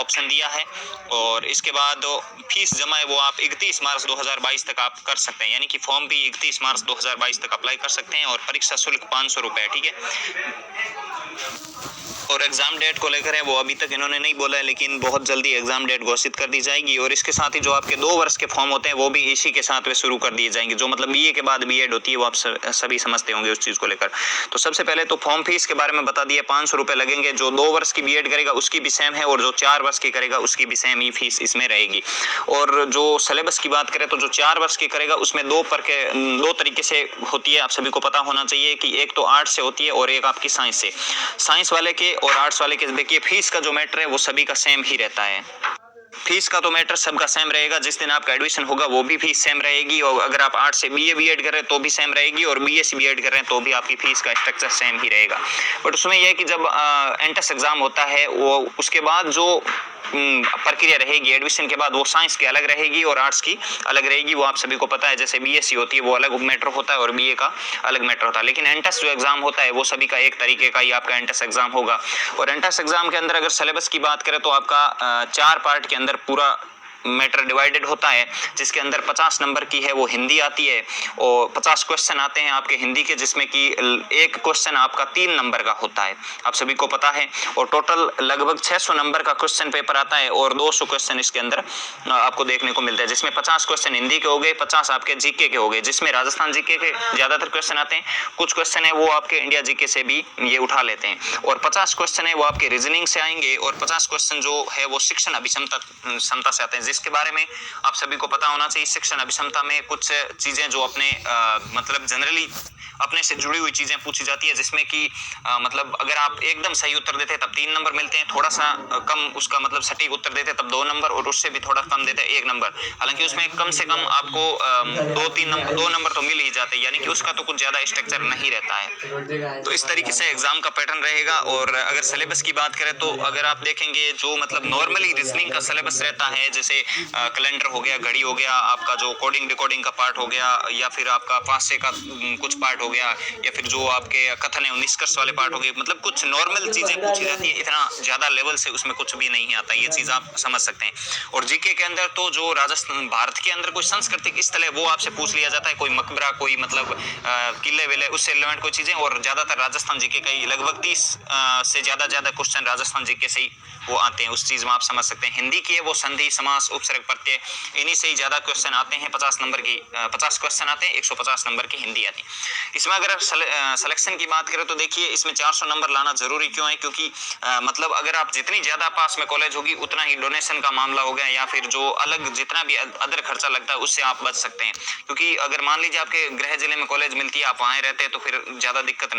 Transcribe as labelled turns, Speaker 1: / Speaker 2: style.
Speaker 1: Option दिया है। और इसके बाद फीस जमा है वो आप 31 मार्च 2022 तक आप कर सकते हैं, यानी कि फॉर्म भी 31 मार्च 2022 तक अप्लाई कर सकते हैं। और परीक्षा शुल्क 500 रुपये है, ठीक है। और एग्ज़ाम डेट को लेकर है वो अभी तक इन्होंने नहीं बोला है, लेकिन बहुत जल्दी एग्ज़ाम डेट घोषित कर दी जाएगी। और इसके साथ ही जो आपके 2 वर्ष के फॉर्म होते हैं वो भी इसी के साथ वे शुरू कर दिए जाएंगे, जो मतलब बीए के बाद बीएड होती है, वो आप सभी समझते होंगे उस चीज़ को लेकर। तो सबसे पहले तो फॉर्म फीस के बारे में बता दिए, 500 रुपये लगेंगे। जो 2 वर्ष की बीएड करेगा उसकी भी सेम है, और जो 4 वर्ष की करेगा उसकी भी सेम ही फीस इसमें रहेगी। और जो सिलेबस की बात करें तो जो 4 वर्ष की करेगा उसमें 2 तरीके से होती है, आप सभी को पता होना चाहिए कि एक तो आर्ट्स से होती है और एक आपकी साइंस से। साइंस वाले के और आर्ट्स वाले के देखिए फीस का जो मैटर है वो सभी का सेम ही रहता है। फीस का तो मैटर सबका सेम रहेगा, जिस दिन आपका एडमिशन होगा वो भी फीस सेम रहेगी। और अगर आप आर्ट्स से बीए बीएड कर रहे हैं तो भी सेम रहेगी, और बीएससी बीएड कर रहे हैं तो भी आपकी फीस का स्ट्रक्चर सेम ही रहेगा। बट उसमें यह है कि जब एंट्रेंस एग्जाम होता है वो उसके बाद जो प्रक्रिया रहेगी एडमिशन के बाद, वो साइंस की अलग रहेगी और आर्ट्स की अलग रहेगी। वो आप सभी को पता है, जैसे बीएससी होती है वो अलग मैटर होता है और बीए का अलग मैटर होता है। लेकिन एंट्रेंस जो एग्जाम होता है वो सभी का एक तरीके का ही आपका एंट्रेंस एग्जाम होगा। और एंट्रेंस एग्जाम के अंदर अगर सिलेबस की बात करें तो आपका 4 पार्ट के अंदर पूरा मैटर डिवाइडेड होता है, जिसके अंदर 50 नंबर की है वो हिंदी आती है, और 50 क्वेश्चन आते हैं आपके हिंदी के, जिसमें कि एक क्वेश्चन आपका 3 नंबर का होता है, आप सभी को पता है। और टोटल लगभग 600 नंबर का क्वेश्चन पेपर आता है, और 200 क्वेश्चन इसके अंदर आपको देखने को मिलता है, जिसमें 50 क्वेश्चन हिंदी के हो गए, 50 आपके जीके के हो गए, जिसमें राजस्थान जीके के ज्यादातर क्वेश्चन आते हैं। कुछ क्वेश्चन है वो आपके इंडिया जीके से भी ये उठा लेते हैं, और 50 क्वेश्चन है वो आपके रीजनिंग से आएंगे, और 50 क्वेश्चन जो है वो शिक्षण अभिक्षमता से आते हैं, जिसके बारे में आप सभी को पता होना चाहिए। शिक्षण अभिक्षमता में कुछ चीजें जो अपने मतलब जनरली अपने से जुड़ी हुई चीजें पूछी जाती है, जिसमें कि मतलब अगर आप एकदम सही उत्तर देते हैं तब 3 नंबर मिलते हैं, थोड़ा सा कम उसका मतलब सटीक उत्तर देते हैं तब 2 नंबर, और उससे भी थोड़ा कम देते हैं 1 नंबर। हालांकि उसमें कम से कम आपको 2 नंबर तो मिल ही जाते हैं, यानी कि उसका तो कुछ ज्यादा स्ट्रक्चर नहीं रहता है। तो इस तरीके से एग्जाम का पैटर्न रहेगा। और अगर सिलेबस की बात करें तो अगर आप देखेंगे जो मतलब नॉर्मली रीजनिंग का सिलेबस रहता है, जैसे कैलेंडर हो गया, घड़ी हो गया, आपका जो कोडिंग डिकोडिंग का पार्ट हो गया, या फिर आपका 5 से का कुछ पार्ट हो गया, या फिर जो आपके कथन है निष्कर्ष वाले पार्ट हो गए, मतलब कुछ नॉर्मल चीजें पूछी जाती है, इतना ज्यादा लेवल से उसमें कुछ भी नहीं आता, ये चीज आप समझ सकते हैं। और जीके के अंदर तो जो राजस्थान भारत के अंदर कोई सांस्कृतिक स्थल है वो आपसे पूछ लिया जाता है, कोई मकबरा, कोई मतलब किले विले, उससे रिलेवेंट कोई चीजें। और ज्यादातर राजस्थान जीके का ही लगभग 30 से ज्यादा क्वेश्चन राजस्थान जीके से ही वो आते हैं, उस चीज में आप समझ सकते हैं। हिंदी की है वो संधि समास उपसर्ग प्रत्यय इन्हीं से ही ज्यादा क्वेश्चन आते हैं। 50 नंबर की 50 क्वेश्चन आते हैं, 150 नंबर की हिंदी आती है। इसमें अगर सिलेक्शन की बात करें तो देखिए इसमें 400 नंबर लाना जरूरी क्यों है, क्योंकि मतलब अगर आप जितनी ज्यादा पास में कॉलेज होगी उतना ही डोनेशन का मामला हो गया, या फिर जो अलग जितना भी अदर खर्चा लगता है उससे आप बच सकते हैं। क्योंकि अगर मान लीजिए आपके गृह जिले में कॉलेज मिलती है, आप वहां रहते हैं, तो फिर ज्यादा दिक्कत